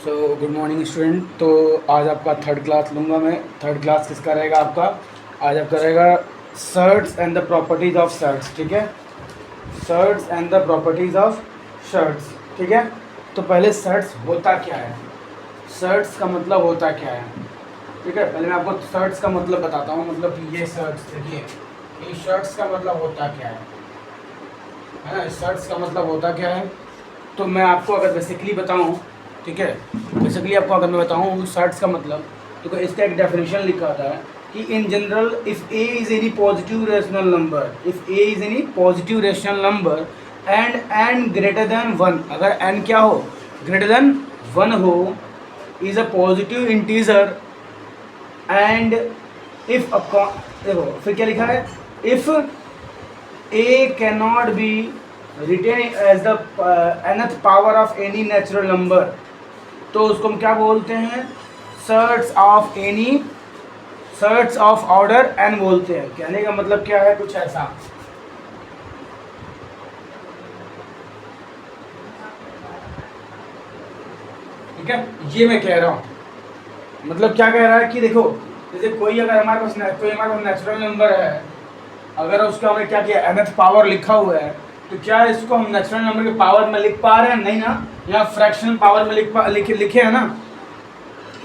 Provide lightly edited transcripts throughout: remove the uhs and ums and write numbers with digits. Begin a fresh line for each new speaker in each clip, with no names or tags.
Good morning student. तो आज आपका थर्ड क्लास लूँगा मैं। थर्ड क्लास किसका रहेगा आपका? आज आपका रहेगा shirts and the properties of shirts. ठीक है, shirts and the properties of shirts. ठीक है, तो पहले शर्ट्स होता क्या है, शर्ट्स का मतलब होता क्या है। ठीक है, पहले मैं आपको शर्ट्स का मतलब बताता हूँ। मतलब कि ये शर्ट्स, देखिए ये शर्ट्स का मतलब होता क्या है ना। शर्ट्स का मतलब होता क्या है, तो मैं आपको अगर बेसिकली बताऊँ, ठीक है, बेसिकली आपको अगर मैं बताऊँ शर्ट्स का मतलब, तो इसका एक डेफिनेशन लिखा होता है कि in general if a is any positive rational number, if a is any positive rational number and greater than one, अगर एन क्या हो, ग्रेटर देन वन हो, is a positive integer and if देखो फिर क्या लिखा है, if a can not be written as the nth power of any natural number, तो उसको हम क्या बोलते हैं, surds of any, surds of order N बोलते हैं। कहने का मतलब क्या है, कुछ ऐसा। ठीक है, ये मैं कह रहा हूँ, मतलब क्या कह रहा है कि देखो, जैसे कोई अगर हमारे पास नेचुरल नंबर है, अगर उसका हमने क्या किया, nth पावर लिखा हुआ है, तो क्या इसको हम नेचुरल नंबर के पावर में लिख पा रहे हैं? नहीं ना। यहाँ फ्रैक्शनल पावर में लिखे हैं ना,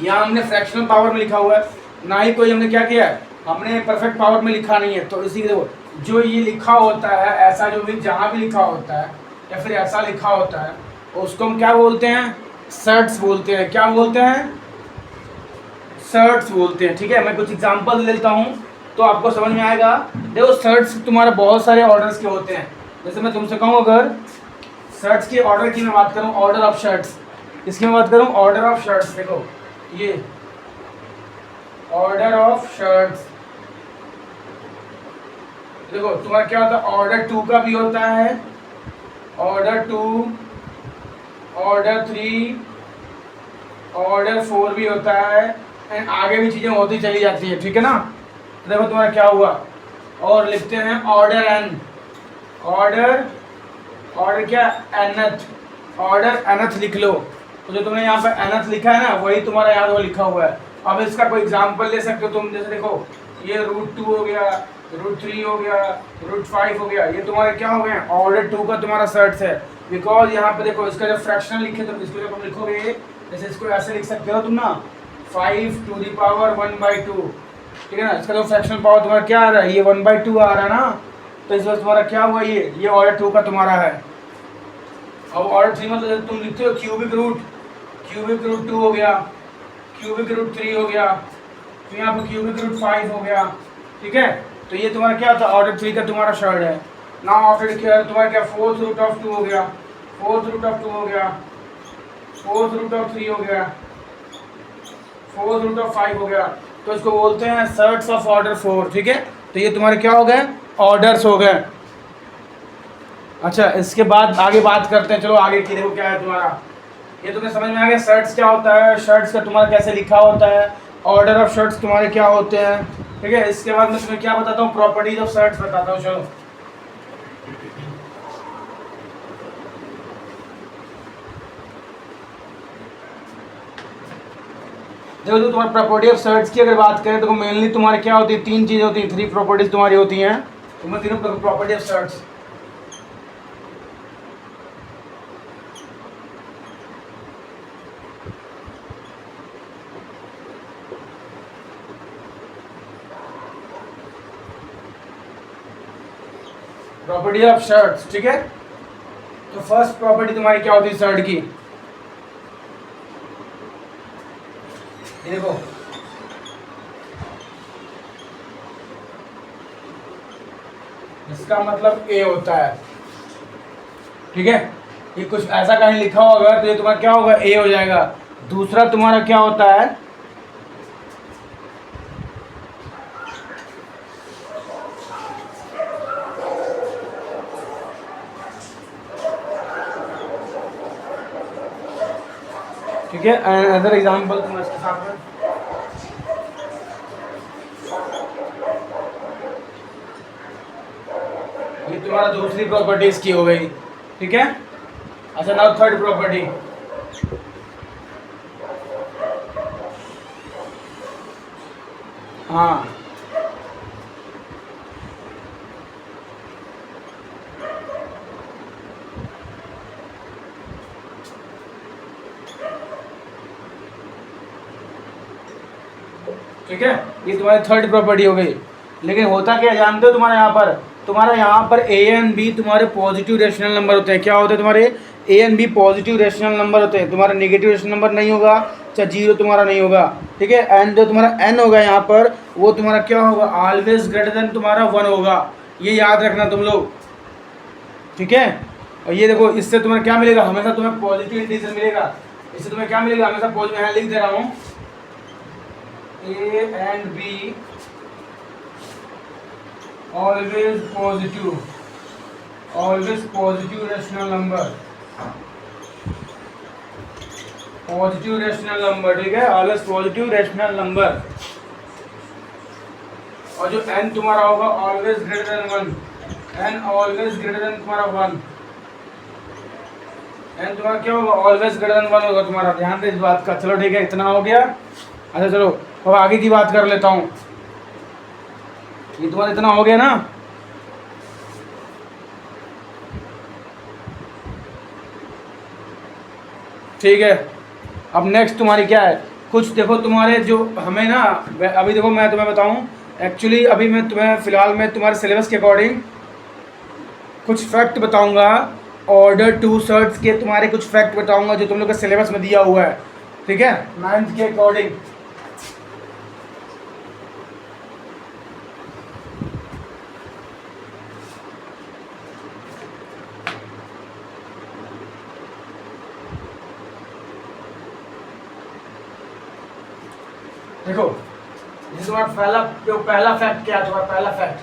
यहाँ हमने फ्रैक्शनल पावर में लिखा हुआ है, ना ही कोई हमने क्या किया है, हमने परफेक्ट पावर में लिखा नहीं है। तो इसी देखो, जो ये लिखा होता है ऐसा, जो भी जहाँ भी लिखा होता है या फिर ऐसा लिखा होता है, उसको हम क्या बोलते हैं, शर्ट्स बोलते हैं। क्या बोलते हैं? शर्ट्स बोलते हैं। ठीक है, मैं कुछ एग्जांपल दे देता हूँ तो आपको समझ में आएगा। देखो शर्ट्स तुम्हारे बहुत सारे ऑर्डर्स के होते हैं। जैसे मैं तुमसे कहूँ, अगर शर्ट्स के ऑर्डर की मैं बात करूँ, ऑर्डर ऑफ शर्ट्स, इसकी मैं बात करूँ, ऑर्डर ऑफ शर्ट्स, देखो ये ऑर्डर ऑफ शर्ट्स, देखो तुम्हारा क्या होता है, ऑर्डर 2 का भी होता है, ऑर्डर 2, ऑर्डर 3, ऑर्डर 4 भी होता है, एंड आगे भी चीज़ें होती चली जाती है। ठीक है ना। तो देखो तुम्हारा क्या हुआ, और लिखते हैं ऑर्डर एन, ऑर्डर क्या, एनथ, ऑर्डर एनथ लिख लो। तो जो तुमने यहाँ पे एनथ लिखा है ना, वही तुम्हारा यहाँ वो लिखा हुआ है। अब इसका कोई एग्जांपल ले सकते हो तुम, जैसे देखो ये √2 हो गया, √3 हो गया, √5 हो गया, ये तुम्हारे क्या हो गए, ऑर्डर 2 का तुम्हारा शर्ट्स है। बिकॉज यहाँ पे देखो इसका जब फ्रैक्शनल लिखे तो इसको जब तुम लिखोगे, जैसे इसको ऐसे लिख सकते हो तुम ना, 5 टू द पावर 1/2। ठीक है ना, इसका जो फ्रैक्शनल पावर तुम्हारा क्या आ रहा है, ये 1/2 आ रहा है ना। तो इस वक्त तुम्हारा क्या हुआ, ये ऑर्डर 2 का तुम्हारा है। अब ऑर्डर 3 मतलब तुम लिखते हो क्यूबिक रूट 2 हो गया, क्यूबिक रूट 3 हो गया, तो यहाँ पर क्यूबिक रूट 5 हो गया। ठीक है, तो ये तुम्हारा क्या था, ऑर्डर 3 का तुम्हारा शर्ट है ना। ऑर्डर क्या तुम्हारा, क्या √2 हो गया, √2 हो गया, √3 हो गया, √5 हो गया। तो इसको बोलते हैं शर्ट्स ऑफ ऑर्डर 4। ठीक है, तो ये तुम्हारे क्या हो गए, ऑर्डर्स हो गए। अच्छा, इसके बाद आगे बात करते हैं। चलो आगे की देखो क्या है तुम्हारा, ये तुम्हें समझ में आ गया शर्ट्स क्या होता है, शर्ट्स का तुम्हारा कैसे लिखा होता है, ऑर्डर ऑफ शर्ट्स तुम्हारे क्या होते हैं। ठीक है, इसके बाद मैं तुम्हें क्या बताता हूँ, प्रॉपर्टीज ऑफ शर्ट्स बताता हूँ। चलो देखो, जो तुम्हारी प्रॉपर्टी ऑफ शर्ट्स की अगर बात करें तो मेनली तुम्हारे क्या होती है, 3 चीज़ें होती हैं, 3 प्रॉपर्टीज तुम्हारी होती हैं। तुम्हें तीनों property of shirts, property of shirts. ठीक है, तो फर्स्ट प्रॉपर्टी तुम्हारी क्या होती है शर्ट की, ये देखो इसका मतलब ए होता है। ठीक है, ये कुछ ऐसा कहीं लिखा होगा तो ये तुम्हारा क्या होगा, ए हो जाएगा। दूसरा तुम्हारा क्या होता है, ठीक है, अदर एग्जाम्पल तुम इसके साथ में, ये तुम्हारा दूसरी प्रॉपर्टी इसकी हो गई। ठीक है, अच्छा नाउ थर्ड प्रॉपर्टी, हाँ ठीक है, ये तुम्हारी थर्ड प्रॉपर्टी हो गई। लेकिन होता क्या है जानते हो, तुम्हारा यहाँ पर ए एंड बी तुम्हारे पॉजिटिव रेशनल नंबर होते हैं। क्या होते हैं तुम्हारे? A and b positive rational number होते हैं। तुम्हारा नेगेटिव रेशनल नंबर नहीं होगा, चाहे जीरो तुम्हारा नहीं होगा, ठीक है। एंड जो तुम्हारा एन होगा यहाँ पर, वो तुम्हारा क्या होगा? ऑलवेज ग्रेटर देन तुम्हारा वन होगा। ये याद रखना तुम लोग, ठीक है। और ये देखो, इससे तुम्हें क्या मिलेगा? हमेशा तुम्हें पॉजिटिव इंटीजर मिलेगा। इससे तुम्हें क्या मिलेगा? हमेशा पॉजिटिव, यहाँ लिख दे रहा हूँ, A and B always positive rational number, ठीक है, always positive rational number। और जो n तुम्हारा होगा always greater than 1, n always greater than तुम्हारा 1, n तुम्हारा क्या होगा? always greater than 1 होगा तुम्हारा। ध्यान दे इस बात का। चलो ठीक है, इतना हो गया। अच्छा चलो अब आगे की बात कर लेता हूँ। ये तुम्हारा इतना हो गया ना? ठीक है, अब नेक्स्ट तुम्हारी क्या है? कुछ देखो तुम्हारे जो हमें ना, अभी देखो मैं तुम्हें बताऊं, एक्चुअली अभी मैं तुम्हें फ़िलहाल मैं तुम्हारे सिलेबस के अकॉर्डिंग कुछ फैक्ट बताऊंगा। ऑर्डर टू सर्ट्स के तुम्हारे कुछ फैक्ट बताऊंगा जो तुम लोग के सिलेबस में दिया हुआ है, ठीक है, 9th के अकॉर्डिंग। देखो ये तुम्हारा पहला फैक्ट क्या है? तुम्हारा पहला फैक्ट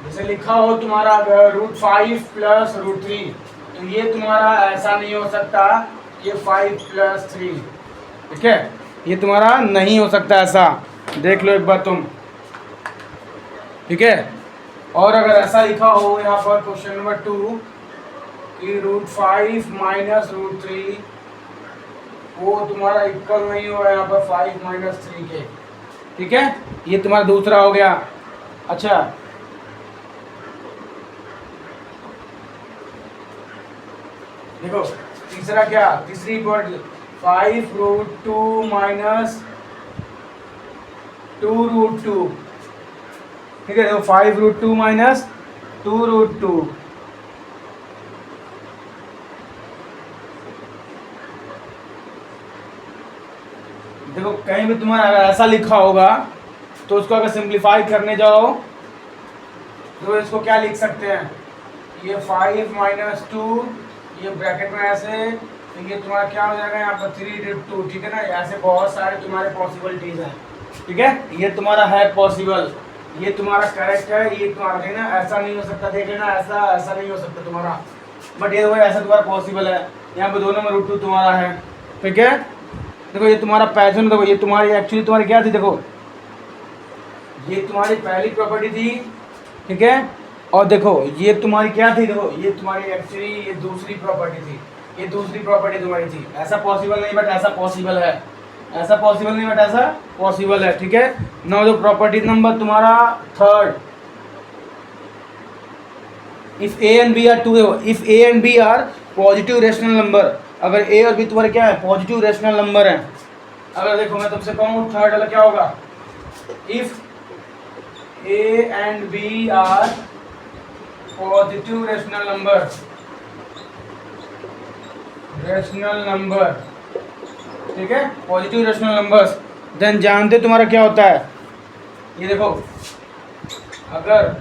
जैसे लिखा हो तुम्हारा √5 प्लस √3, तो ये तुम्हारा ऐसा नहीं हो सकता, ये 5 + 3, ठीक है, ये तुम्हारा नहीं हो सकता ऐसा। देख लो एक बार तुम, ठीक है। और अगर ऐसा लिखा हो यहाँ पर क्वेश्चन नंबर 2 कि √5 - √3, वो तुम्हारा इक्वल नहीं होगा यहाँ पर 5 - 3 के, ठीक है, ये तुम्हारा दूसरा हो गया। अच्छा देखो तीसरा क्या? तीसरी पॉइंट 5√2 - 2√2, ठीक है। देखो 5√2 - 2√2, देखो कहीं भी तुम्हारा अगर ऐसा लिखा होगा तो उसको अगर सिंप्लीफाई करने जाओ तो इसको क्या लिख सकते हैं? ये 5 - 2, ये ब्रैकेट में ऐसे, तो ये तुम्हारा क्या हो जाएगा यहाँ पर 3√2, ठीक है ना। ऐसे बहुत सारे तुम्हारे पॉसिबिलिटीज हैं, ठीक है। ये तुम्हारा है पॉसिबल, ये तुम्हारा करेक्ट है, ये तुम्हारा है ना, ऐसा नहीं हो सकता, देख लेना, ऐसा नहीं हो सकता तुम्हारा, बट ये ऐसा तुम्हारा पॉसिबल है। यहाँ पे दोनों में √2 तुम्हारा है, ठीक है। देखो ये तुम्हारा पैटर्न, देखो ये तुम्हारी एक्चुअली तुम्हारी क्या थी? देखो ये तुम्हारी पहली प्रॉपर्टी थी, ठीक है। और देखो ये तुम्हारी क्या थी? देखो ये तुम्हारी एक्चुअली ये दूसरी प्रॉपर्टी थी, ये दूसरी प्रॉपर्टी तुम्हारी थी। ऐसा पॉसिबल नहीं बट ऐसा पॉसिबल है, ऐसा पॉसिबल नहीं बट ऐसा पॉसिबल है, ठीक है। नाउ जो प्रॉपर्टी नंबर तुम्हारा third, if a and b are two, if a and b are positive rational number, अगर ए और बी तुम्हारे क्या है? पॉजिटिव रेशनल नंबर है। अगर देखो मैं तुमसे कहूँ थर्ड वाला क्या होगा? If a and b are positive rational number, ठीक है, पॉजिटिव रेशनल नंबर्स, देन जानते तुम्हारा क्या होता है? ये देखो अगर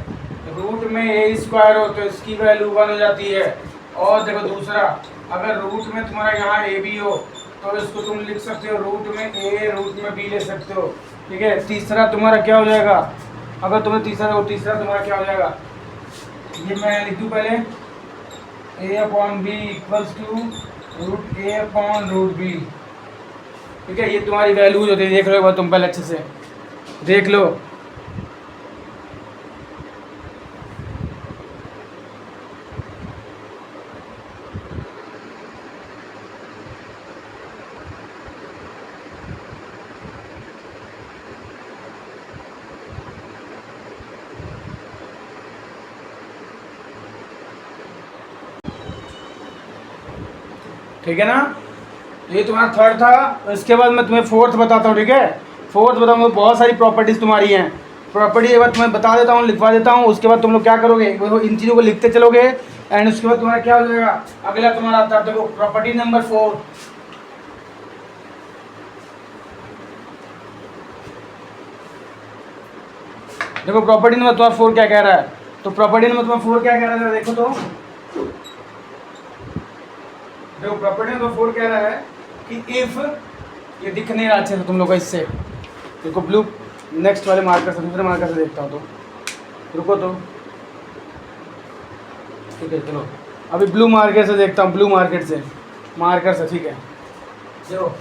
रूट में a² हो तो इसकी वैल्यू 1 हो जाती है। और देखो दूसरा, अगर रूट में तुम्हारा यहाँ ए बी हो तो इसको तुम लिख सकते हो रूट में ए रूट में बी ले सकते हो, ठीक है। तीसरा तुम्हारा क्या हो जाएगा? अगर तुम्हें तीसरा तुम्हारा क्या हो जाएगा? ये मैं लिख दूँ पहले, a/b = √a/√b, ठीक है। ये तुम्हारी वैल्यूज होती है, देख लो एक बार तुम पहले अच्छे से देख लो। ठीक है ना। ये तुम्हारा थर्ड था। इसके बाद मैं तुम्हें फोर्थ बताता हूँ, ठीक है। फोर्थ बताऊँगा, बहुत सारी प्रॉपर्टीज़ तुम्हारी हैं। प्रॉपर्टी एक बार तुम्हें बता देता हूँ, लिखवा देता हूँ। उसके बाद तुम लोग क्या करोगे, वो इन चीज़ों को लिखते चलोगे एंड उसके बाद तुम्हारा क्या हो जाएगा। अगला तुम्हारा आता है, देखो प्रॉपर्टी नंबर 4। देखो प्रॉपर्टी नंबर तुम्हारा 4 क्या कह रहा है। तो प्रॉपर्टी नंबर तुम्हारा 4 क्या कह रहा है, देखो तो। देखो प्रॉपर्टी नंबर 4 कह रहा है कि इफ, ये दिख नहीं रहा अच्छे से तुम लोग को इससे, देखो ब्लू नेक्स्ट वाले मार्कर से, दूसरे मार्कर से देखता हूँ, तो रुको तो, ठीक है चलो अभी ब्लू मार्कर से देखता हूँ, ब्लू मार्कर से, ठीक है। देखो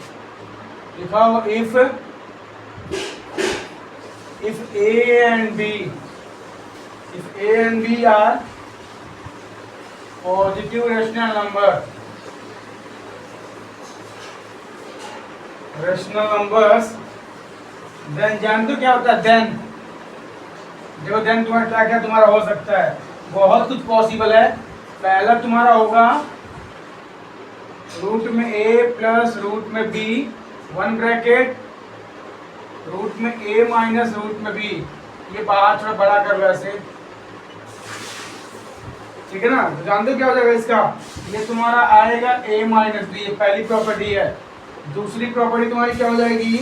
लिखा हो if A and B are positive rational numbers, then जानते हो क्या होता है then। देखो then तुम्हारा क्या क्या तुम्हारा हो सकता है, बहुत कुछ पॉसिबल है। पहला तुम्हारा होगा रूट में a प्लस रूट में b, 1 ब्रैकेट, रूट में a माइनस रूट में b। ये बाहर थोड़ा बड़ा कर लो ऐसे, ठीक है ना। तो जानते हो क्या हो जाएगा इसका, ये तुम्हारा आएगा a माइनस बी, ये पहली प्रॉपर्टी है। दूसरी प्रॉपर्टी तुम्हारी क्या हो जाएगी,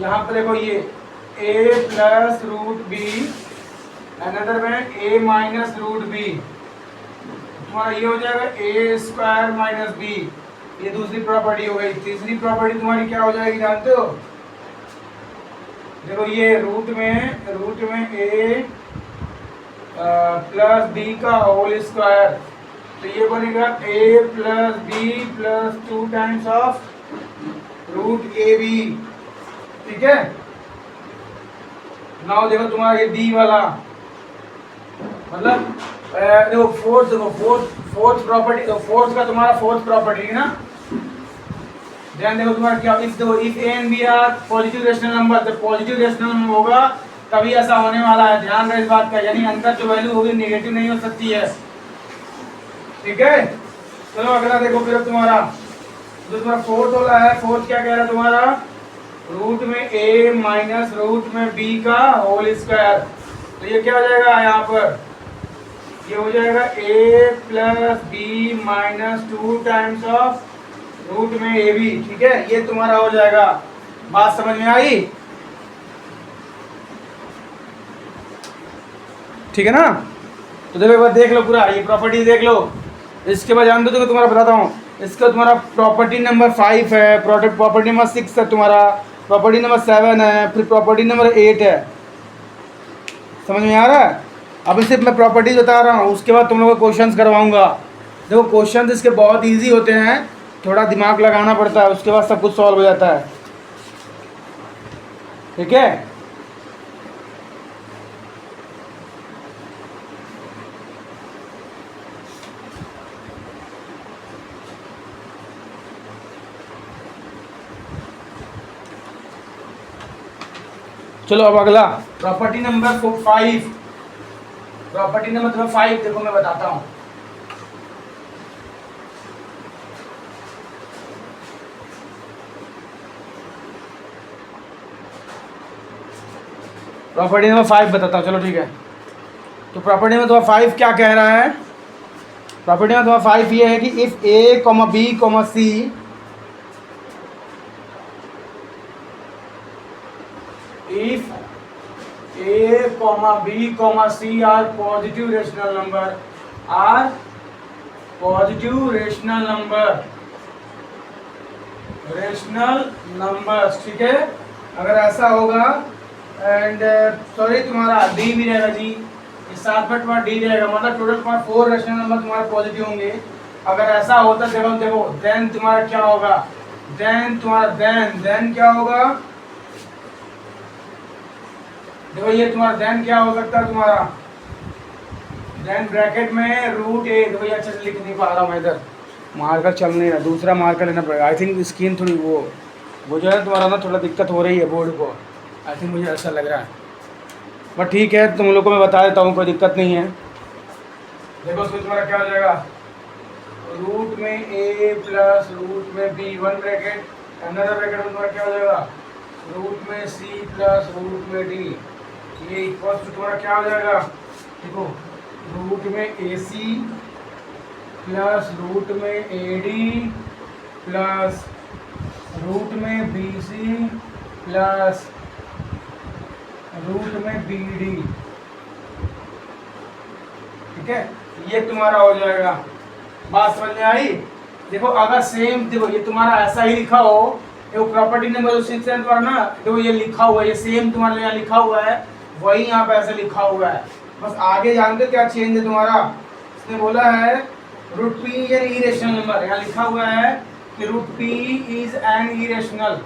यहाँ पर देखो ये a plus root b, another में a माइनस रूट बी, तुम्हारा ये हो जाएगा a स्क्वायर माइनस बी। ये दूसरी प्रॉपर्टी हो गई। तीसरी प्रॉपर्टी तुम्हारी क्या हो जाएगी जानते हो, देखो ये रूट में a प्लस बी का होल स्क्वायर, तो ये बनेगा a plus b plus 2 times of root a b, ठीक है। नाउ देखो तुम्हारा ये डी वाला, मतलब देखो फोर्थ प्रॉपर्टी, तो फोर्थ का तुम्हारा फोर्थ प्रॉपर्टी है ना। ध्यान देखो तुम्हारा क्या, if a and b are positive rational number, तो पॉजिटिव रेशनल नंबर होगा तभी ऐसा होने वाला है। ध्यान रहे इस बात का, यानी अंदर जो वैल्यू होगी नेगेटिव नहीं हो सकती है, ठीक है। चलो अगला देखो फिर तुम्हारा जो तुम्हारा फोर्थ वाला है। फोर्थ क्या कह रहा है तुम्हारा, रूट में a माइनस रूट में b का होल स्क्वायर, तो ये क्या हो जाएगा यहाँ पर, ये हो जाएगा a plus b minus 2 times of root में ए बी, ठीक है। ये तुम्हारा हो जाएगा। बात समझ में आई, ठीक है ना। तो देखो एक बार देख लो पूरा, ये प्रॉपर्टी देख लो। इसके बाद जान दो, देखो तुम्हारा बताता हूँ। इसका तुम्हारा प्रॉपर्टी नंबर 5 है, प्रॉपर्टी नंबर 6 है तुम्हारा, प्रॉपर्टी नंबर 7 है, फिर प्रॉपर्टी नंबर 8 है। समझ में आ रहा है। अभी सिर्फ मैं प्रॉपर्टीज बता रहा हूँ, उसके बाद तुम लोगों को क्वेश्चंस करवाऊंगा। देखो क्वेश्चंस इसके बहुत इजी होते हैं, थोड़ा दिमाग लगाना पड़ता है, उसके बाद सब कुछ सॉल्व हो जाता है, ठीक है। चलो अब अगला प्रॉपर्टी नंबर 5। प्रॉपर्टी नंबर तुम्हें 5 देखो मैं बताता हूँ। प्रॉपर्टी नंबर 5 बताता हूँ, चलो ठीक है। तो प्रॉपर्टी नंबर 5 क्या कह रहा है, प्रॉपर्टी नंबर 5 ये है कि if a, b, c if a, b, c are positive rational numbers, ठीक है। अगर ऐसा होगा एंड सॉरी तुम्हारा डी भी रहेगा जी, इस साथ में तुम्हारा डी रहेगा, मतलब टोटल तुम्हारा 4 रेशनल नंबर तुम्हारे पॉजिटिव होंगे। अगर ऐसा होता देखो देन तुम्हारा क्या होगा, देन क्या होगा, देखो ये तुम्हारा देन क्या हो सकता है तुम्हारा, देन ब्रैकेट में रूट ए। देखो ये अच्छे से लिख नहीं पा रहा हूँ मैं, इधर मार्कर चल नहीं रहा, दूसरा मार्कर लेना पड़ेगा। आई थिंक स्क्रीन थोड़ी वो जो है तुम्हारा ना थोड़ा दिक्कत हो रही है बोर्ड को, आई थिंक मुझे ऐसा लग रहा है। बट ठीक है तुम लोग को मैं बता देता हूँ, कोई दिक्कत नहीं है। देखो उसमें तुम्हारा क्या हो जाएगा, रूट में ए प्लस रूट में b, one bracket, another bracket में तुम्हारा क्या हो जाएगा, रूट में सी प्लस रूट में डी, ये इक्वल टू तुम्हारा क्या हो जाएगा, देखो रूट में ए सी प्लस रूट में ए डी प्लस रूट में बी सी प्लस रूट में बी डी। ठीक है, ये तुम्हारा हो जाएगा। बात समझ में आई? देखो अगर सेम, देखो ये तुम्हारा ऐसा ही लिखा हो, देखो प्रॉपर्टी नंबर जो 6 है तुम्हारा ना, देखो ये लिखा हुआ है, ये सेम तुम्हारे यहाँ लिखा हुआ है, वही यहाँ पे ऐसे लिखा हुआ है। बस आगे जानते क्या चेंज है तुम्हारा, इसने बोला है root p an irrational number, यहाँ लिखा हुआ है कि root p is an irrational,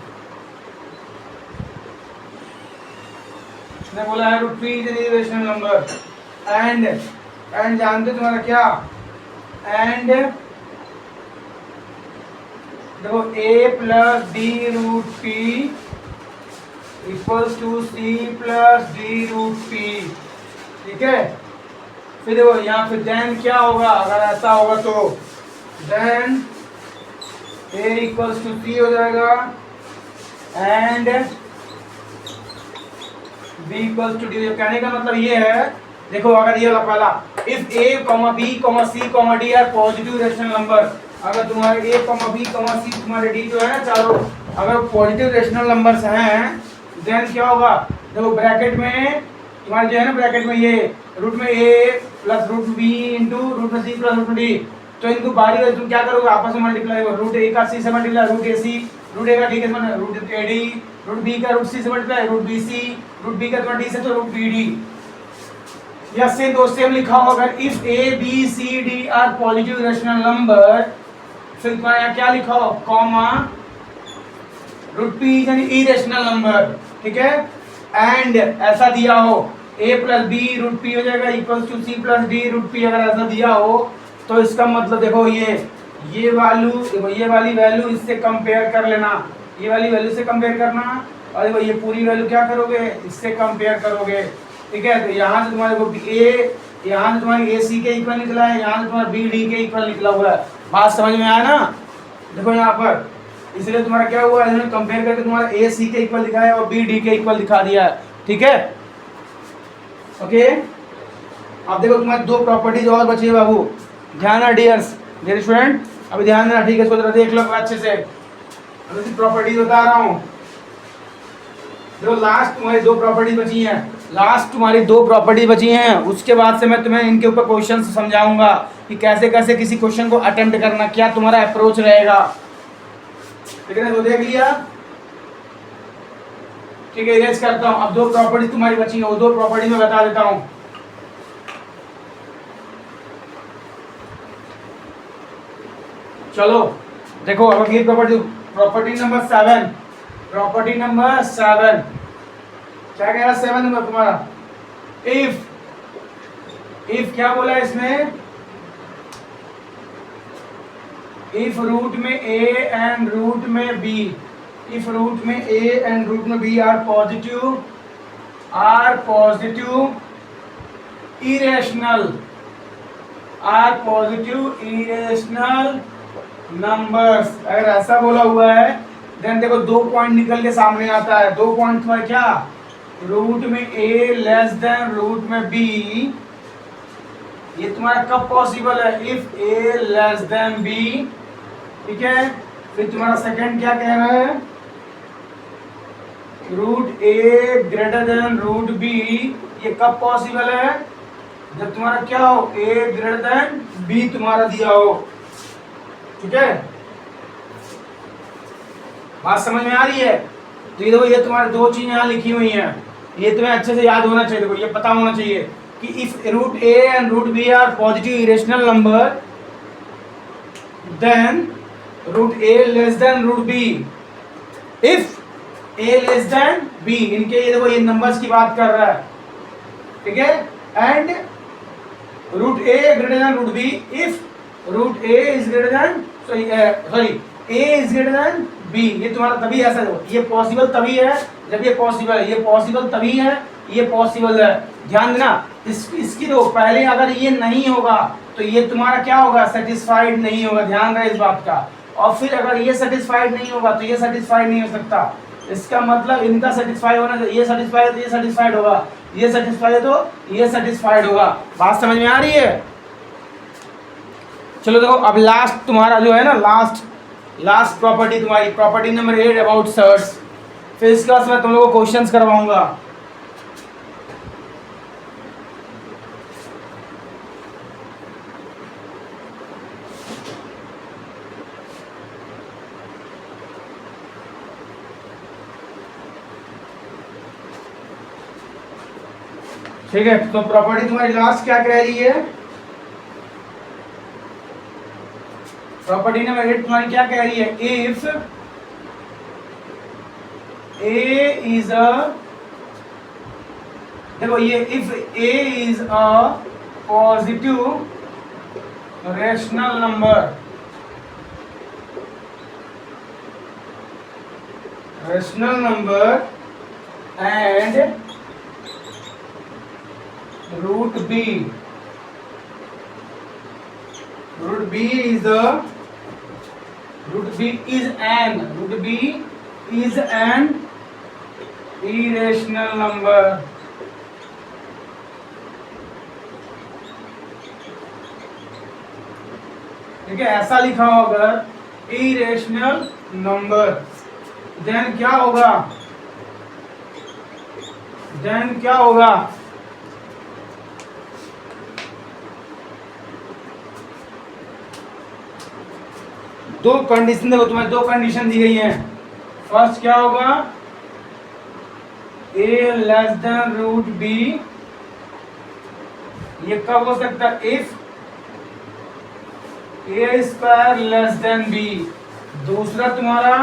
इसने बोला है root p is an irrational number and जानते तुम्हारा क्या, एंड देखो a plus d root p equals to c plus d root p. ठीक है, फिर देखो यहाँ पे देन क्या होगा, अगर ऐसा होगा तो then a equals to c हो जाएगा and b equals to d. कहने का मतलब ये है, देखो अगर ये वाला पहला, if a, b, c, d are positive rational number, अगर तुम्हारे a, b, c, तुम्हारे d जो है ना चारों, अगर पॉजिटिव रेशनल नंबर्स हैं, देन क्या होगा, देखो ब्रैकेट में तुम्हारे जो है ना, ब्रैकेट में ये रूट में a plus root b into root में c प्लस रूट में d, तो इनको बारी बारी तुम क्या करोगे, आपस में मल्टीप्लाई करो, रूट a का c से multiply, root a c, root a का d के से, root a d, root b का रूट c से multiply, root b c, root b का तुम्हारा d से तो रूट b d। या सेम दो सेम लिखा होगा, if a b c d are positive rational number, फिर तुम्हारा यहाँ क्या लिखा हो, comma root p is an irrational number. ठीक है, एंड ऐसा दिया हो a plus b root p हो जाएगा equals to c plus d root p, अगर ऐसा दिया हो तो इसका मतलब देखो ये वैल्यू, देखो ये वाली वैल्यू इससे कंपेयर कर लेना, ये वाली वैल्यू से कंपेयर करना, और देखो ये पूरी वैल्यू क्या करोगे, इससे कंपेयर करोगे। ठीक है, तो यहाँ से तुम्हारे को ए, यहाँ से तुम्हारी ए सी के इक्वल निकला है, यहाँ से तुम्हारा बी डी के इक्वल निकला हुआ है। बात समझ में आया ना? देखो यहाँ पर इसलिए तुम्हारा क्या हुआ, इन्होंने कंपेयर करके तुम्हारा ए सी के इक्वल दिखाया और बी डी के इक्वल दिखा दिया है। ठीक है, ओके। अब देखो तुम्हारी दो प्रॉपर्टीज और बची है बाबू, ध्यान है डियर्स, डियर स्टूडेंट, अभी ध्यान देना। ठीक है, इसको जरा देख लो अच्छे से, अभी प्रॉपर्टीज बता रहा हूँ। देखो लास्ट तुम्हारी दो प्रॉपर्टीज बची हैं, लास्ट तुम्हारी दो प्रॉपर्टी बची हैं, उसके बाद से मैं तुम्हें इनके ऊपर क्वेश्चन समझाऊंगा कि कैसे कैसे किसी क्वेश्चन को अटेम्प्ट करना, क्या तुम्हारा अप्रोच रहेगा। ठीक है, तो देख लिया। ठीक है, इरेज करता हूं। अब दो प्रॉपर्टी तुम्हारी बची हैं, वो दो प्रॉपर्टी मैं बता देता हूं। चलो देखो, अब अगली property, property number 7, property number 7 क्या कह रहा है, 7 नंबर तुम्हारा, इफ क्या बोला है इसमें, इफ रूट में a एंड रूट में b, इफ रूट में a एंड रूट में b are positive irrational numbers, अगर ऐसा बोला हुआ है देन देखो दो पॉइंट निकल के सामने आता है। दो पॉइंट तुम्हारे क्या, रूट में a लेस देन रूट में b, ये तुम्हारा कब पॉसिबल है, if a less than b। ठीक है, फिर तुम्हारा सेकंड क्या कह रहा है, root a greater than root b, ये कब पॉसिबल है, जब तुम्हारा क्या हो, a ग्रेटर देन b तुम्हारा दिया हो। ठीक है, बात समझ में आ रही है? तो ये देखो, ये तुम्हारे दो चीजें यहाँ लिखी हुई हैं, ये तुम्हें अच्छे से याद होना चाहिए। देखो ये पता होना चाहिए कि if root a and root b are positive irrational number, then root a less than root b, if a less than b, इनके ये देखो ये नंबर्स की बात कर रहा है। ठीक है, and root a greater than root b, if root a is greater than sorry a is greater than b। ये तुम्हारा तभी ऐसा हो, ये पॉसिबल तभी है जब ये पॉसिबल है, ये पॉसिबल तभी है, ये पॉसिबल है। ध्यान देना, इसकी तो पहले अगर ये नहीं होगा तो ये तुम्हारा क्या होगा, सेटिस्फाइड नहीं होगा, ध्यान रहे इस बात का। और फिर अगर ये सेटिस्फाइड नहीं होगा तो ये सेटिस्फाइड नहीं हो सकता। इसका मतलब इनका सेटिस्फाई होना, ये सेटिस्फाई है तो ये सेटिस्फाइड होगा, ये सेटिस्फाई है तो ये सेटिस्फाइड होगा। बात समझ में आ रही है? चलो देखो, अब लास्ट तुम्हारा जो है ना, लास्ट प्रॉपर्टी तुम्हारी, प्रॉपर्टी नंबर 8 अबाउट सर्ट्स। फिर इसके बाद मैं तुम लोगों को क्वेश्चंस करवाऊंगा। ठीक है, तो प्रॉपर्टी तुम्हारी लास्ट क्या कह रही है? प्रॉपर्टी नंबर 8 तुम्हारी क्या कह रही है? इफ ए इज अ, देखो ये if A is a positive rational number, and root b is an irrational number। ठीक है, ऐसा लिखा होगा irrational number, देन क्या होगा? दो कंडीशन, देखो तुम्हें दो कंडीशन दी गई हैं। फर्स्ट क्या होगा? a less than root b, ये कब हो सकता है? If a square less than b। दूसरा तुम्हारा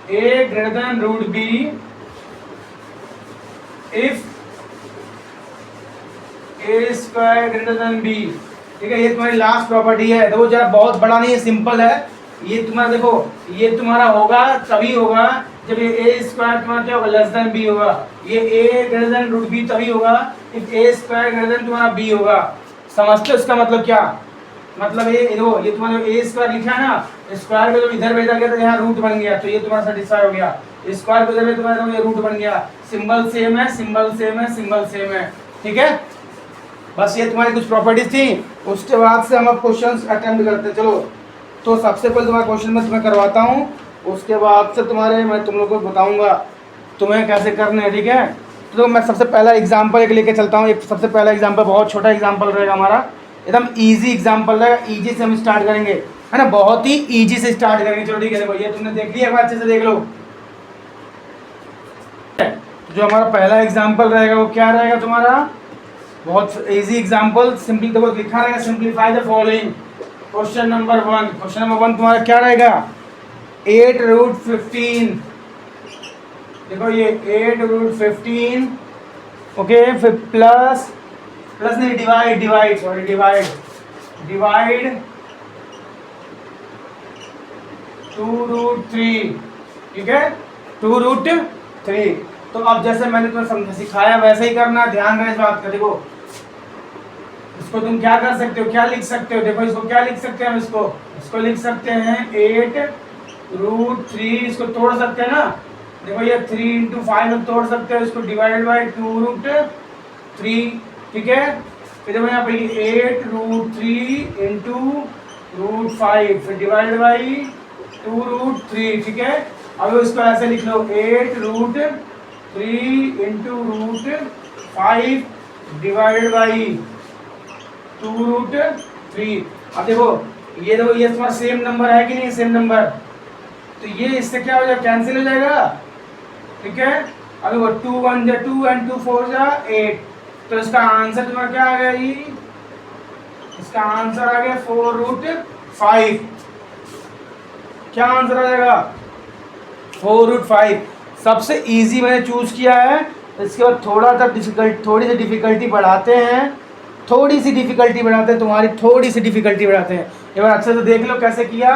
a greater than root b if a square greater than b। ठीक है, ये तुम्हारी लास्ट प्रॉपर्टी है। देखो जरा बहुत बड़ा नहीं है, सिंपल है ये तुम्हारा। देखो ये तुम्हारा होगा तभी होगा जब ये ए स्क्वायर तुम्हारा क्या होगा, लेस देन बी होगा। ये ए ग्रेटर देन रूट बी तभी होगा if A square greater then तुम्हारा बी होगा। समझते हो इसका मतलब क्या? मतलब ये देखो, ये तुम्हारा ए स्क्वायर लिखा है ना, स्क्वायर को जब इधर भेजा गया तो यहाँ रूट बन गया, तो ये तुम्हारा सेटिस्फाई हो गया। स्क्वायर को जब तुम्हारा ये रूट बन गया। सिंबल सेम है, सिंबल सेम है, सिंबल सेम है। ठीक है, बस ये तुम्हारी कुछ प्रॉपर्टीज थी। उसके बाद से हम अब क्वेश्चंस अटेम्प्ट करते हैं। चलो, तो सबसे पहले तुम्हारा क्वेश्चन मैं तुम्हें करवाता हूँ, उसके बाद से मैं तुम लोगों को बताऊंगा तुम्हें कैसे करने हैं। ठीक है, तो मैं सबसे पहला एग्जांपल एक लेके चलता हूँ। एक सबसे पहला एग्जांपल बहुत छोटा एग्जांपल रहेगा हमारा, एकदम इजी एग्जांपल रहेगा। इजी से हम स्टार्ट करेंगे, है ना, बहुत ही इजी से स्टार्ट करेंगे। चलो ठीक है, देखो ये तुमने देख लिया, अच्छे से देख लो। जो हमारा पहला एग्जाम्पल रहेगा वो क्या रहेगा तुम्हारा? बहुत इजी एग्जांपल, सिंपल। देखो लिखा रहेगा simplify the following. Question number 1 तुम्हारा क्या रहेगा? 8 रूट 15। देखो ये 8 रूट 15, ओके। फिर प्लस नहीं, डिवाइड 2 रूट 3। ठीक है, 2 रूट 3। तो अब जैसे मैंने तुम्हें सिखाया वैसे ही करना, ध्यान रहे इस बात का। देखो इसको तुम क्या कर सकते हो, क्या लिख सकते हो? देखो इसको क्या लिख सकते हैं हम? इसको लिख सकते हैं 8 रूट 3। इसको तोड़ सकते हैं ना, देखो ये 3 इंटू 5 में तोड़ सकते हो। इसको डिवाइड बाई 2 रूट 3। ठीक है, फिर देखो यहाँ पे 8 रूट 3 इंटू रूट 5, फिर डिवाइड बाई 2 रूट 3। ठीक है, अब इसको ऐसे लिख लो 8 root 3 into root 5 divided by 2 root 3। अब देखो ये तुम्हारा सेम नंबर है कि नहीं? सेम नंबर, तो ये इससे क्या हो जाएगा? कैंसिल हो जाएगा। ठीक है, अब वो 2 1 जा 2 एंड 2 4 जा 8। तो इसका आंसर तुम्हारा क्या आ गया? इसका आंसर आ गया 4 रूट 5। क्या आंसर आ जाएगा? 4 रूट 5। सबसे इजी मैंने चूज किया है। इसके बाद थोड़ी सी डिफिकल्टी बढ़ाते हैं, तुम्हारी थोड़ी सी डिफिकल्टी बढ़ाते हैं। एक बार अच्छे से देख लो कैसे किया।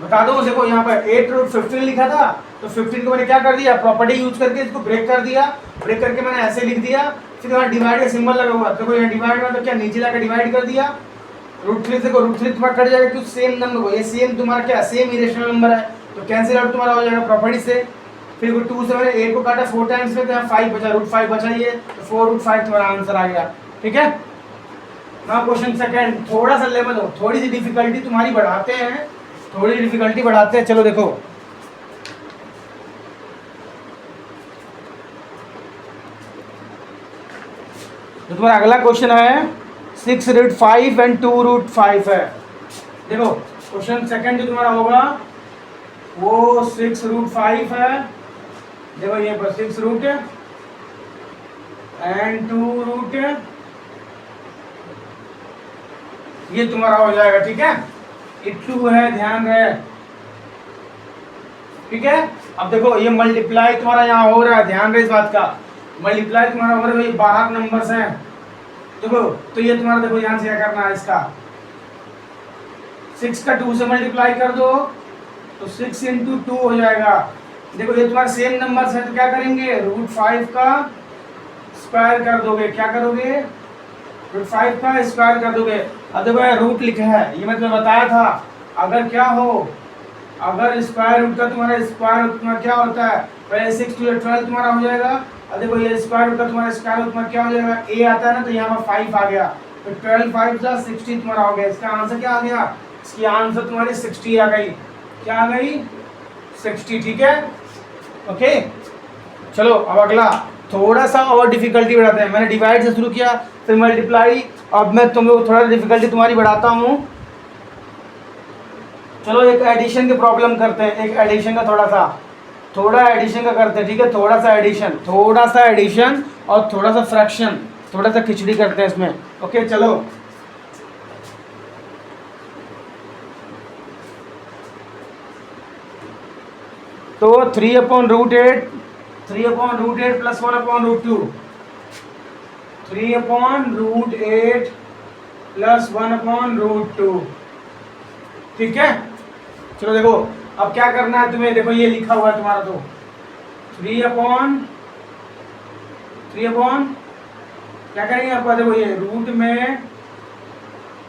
बता दो। देखो यहाँ पर 8√15 लिखा था, तो 15 को मैंने क्या कर दिया, प्रॉपर्टी यूज करके इसको ब्रेक कर दिया। ब्रेक करके मैंने ऐसे लिख दिया, फिर यहाँ डिवाइड का सिंबल लगा हुआ, देखो यहाँ डिवाइड में तो क्या नीचे लाकर डिवाइड कर दिया। √3 देखो √3 तुम्हारा कट जाएगा, क्योंकि सेम नंबर को, ये सेम तुम्हारा क्या सेम इरेशनल नंबर है, तो कैंसिल आउट तुम्हारा हो जाएगा प्रॉपर्टी से। फिर 2 से मैंने 8 को काटा 4 टाइम्स में, तो यहाँ 5 बचा, √5 बचा, ये तो 4√5 तुम्हारा आंसर आ गया। ठीक है। नाउ क्वेश्चन सेकंड, थोड़ा सा लेवल हो, थोड़ी सी डिफिकल्टी तुम्हारी बढ़ाते हैं, थोड़ी डिफिकल्टी बढ़ाते हैं। चलो देखो, तो तुम्हारा अगला क्वेश्चन है 6√5 एंड 2√5 है। देखो क्वेश्चन सेकंड जो तुम्हारा होगा वो 6√5 है। देखो ये पर 6 एंड 2 ये तुम्हारा हो जाएगा। ठीक है, ये 2 है, ध्यान रहे। ठीक है, अब देखो ये मल्टीप्लाई तुम्हारा यहाँ हो रहा है, ध्यान रहे इस बात का। मल्टीप्लाई तुम्हारा हो रहा है, 12 नंबर्स हैं। देखो तो ये तुम्हारा, देखो यहाँ से क्या करना है, इसका 6 का 2 से मल्टीप्लाई कर दो, तो 6 × 2 हो जाएगा। देखो ये तुम्हारे सेम नंबर्स है, तो क्या करेंगे, √5 का स्क्वायर कर दोगे। क्या करोगे, √5 का स्क्वायर कर दोगे। अब देखो यहाँ रूट लिखा है, ये मैं तुम्हें बताया था, अगर क्या हो, अगर स्क्वायर रूट का तुम्हारा स्क्वायर तुम्हारा क्या होता है, पहले 6 × 12 तुम्हारा हो जाएगा। अब देखो ये स्क्वायर रूट का तुम्हारा स्क्वायर रूट तुम्हारा क्या हो जाएगा, a आता है ना, तो यहाँ पर 5 आ गया, तो 12 5 60 तुम्हारा हो गया। इसका आंसर क्या आ गया, इसकी आंसर तुम्हारी 60 आ गई। क्या आ गई, 60। ठीक है, ओके। चलो अब अगला थोड़ा सा और डिफिकल्टी बढ़ाते हैं। मैंने डिवाइड से शुरू किया, फिर मल्टीप्लाई, अब मैं तुम लोग थोड़ा डिफिकल्टी तुम्हारी बढ़ाता हूँ। चलो एक एडिशन की प्रॉब्लम करते हैं, एक एडिशन का थोड़ा एडिशन का करते हैं। ठीक है, थोड़ा सा एडिशन और थोड़ा सा फ्रैक्शन, थोड़ा सा खिचड़ी करते हैं इसमें। ओके चलो, तो 3/√8 प्लस 1/√2, 3/√8 प्लस 1/√2। ठीक है, चलो देखो अब क्या करना है तुम्हें। देखो ये लिखा हुआ है तुम्हारा, तो 3/3 क्या करेंगे आपका, देखो ये रूट में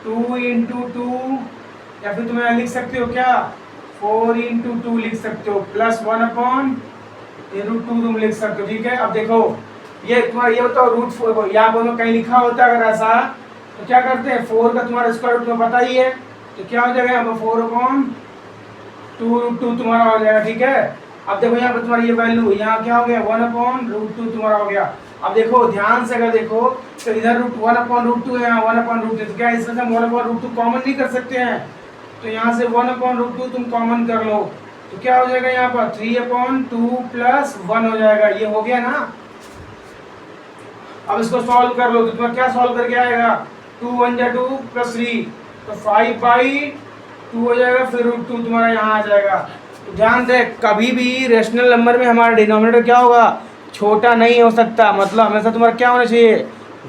2 × 2, या फिर तुम्हें लिख सकते हो क्या, 4 × 2 लिख सकते हो, प्लस 1/√2 तुम लिख सकते हो। ठीक है, अब देखो ये तुम्हारा, ये बताओ √4 यहाँ पर कहीं लिखा होता है अगर ऐसा, तो क्या करते हैं, 4 का तुम्हारा स्क्वायर रूट तुम्हें पता ही है, तो क्या हो जाएगा यहाँ पर 4/2 तुम्हारा हो जाएगा। ठीक है, अब देखो यहाँ पर तुम्हारी ये वैल्यू, यहाँ क्या हो गया, 1/√2 तुम्हारा हो गया। अब देखो ध्यान से अगर देखो, तो इधर 1/√2 है, यहाँ 1/√2, तो क्या इसमें से हम 1/√2 कॉमन नहीं कर सकते हैं, तो यहाँ से 1/√2 तुम कॉमन कर लो, तो क्या हो जाएगा यहाँ पर 3/2 प्लस 1 हो जाएगा। ये हो गया ना। अब इसको सॉल्व कर लो, तो तुम्हें क्या सॉल्व करके आएगा, 2 × 1 = 2 प्लस 3, तो 5/2 हो जाएगा, फिर √2 तुम्हारा यहाँ आ जाएगा। तो ध्यान दे, कभी भी रेशनल नंबर में हमारा डिनोमिनेटर क्या होगा, छोटा नहीं हो सकता। मतलब हमेशा तुम्हारा क्या होना चाहिए,